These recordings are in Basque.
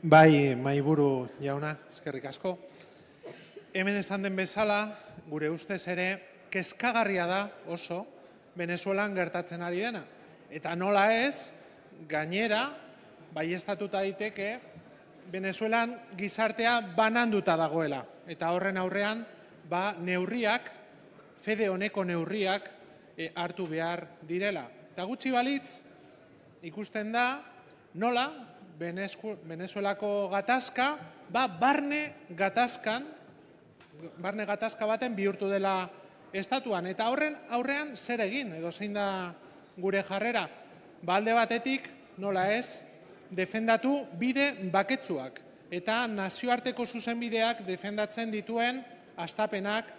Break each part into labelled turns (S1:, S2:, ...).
S1: Bai, mahaiburu jauna, eskerrik asko. Hemen esan den bezala, gure ustez ere, kezkagarria da oso Venezuelan gertatzen ari dena. Eta nola ez, gainera, baieztatuta daiteke, Venezuelan gizartea bananduta dagoela. Eta horren aurrean, neurriak, fede honeko neurriak hartu behar direla. Eta gutxi balitz, ikusten da, nola, Venezuelako gatazka, barne gatazka baten bihurtu dela estatuan. Eta horren aurrean zer egin, edo zein da gure jarrera. Alde batetik, nola ez, defendatu bide baketsuak. Eta nazioarteko zuzenbideak defendatzen dituen hastapenak,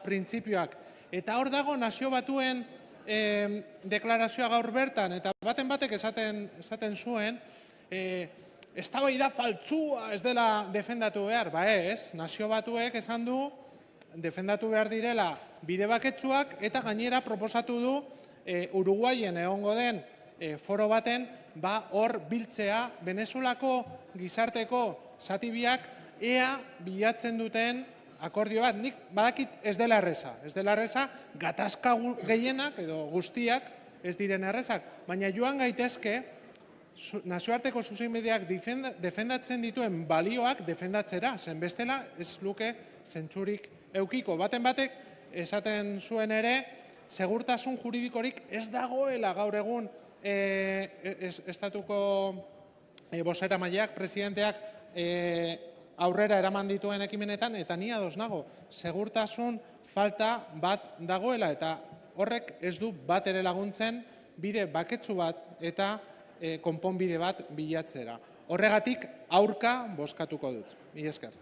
S1: printzipioak. Eta hor dago nazio batuen deklarazioa gaur bertan, eta baten batek esaten zuen, eztabaida faltsua ez dela defendatu behar. Ez, nazio batuek esan du defendatu behar direla bide baketsuak eta gainera proposatu du Uruguayen egongo den foro baten hor biltzea Venezuelako gizarteko zati biak ea bilatzen duten akordio bat. Nik badakit ez dela erreza. Ez dela erreza, gatazka gehienak edo guztiak ez diren errezak. Baina joan gaitezke nazioarteko zuzenbideak defendatzen dituen balioak defendatzera, zen bestela ez luke zentzurik eukiko. Baten batek esaten zuen ere, segurtasun juridikorik ez dagoela gaur egun estatuko bozeramaileak, presidenteak aurrera eraman dituen ekimenetan, eta ni ados nago, segurtasun falta bat dagoela, eta horrek ez du bat ere laguntzen bide baketsu bat eta konponbide bat bilatzera. Horregatik aurka bozkatuko dut. Mila esker.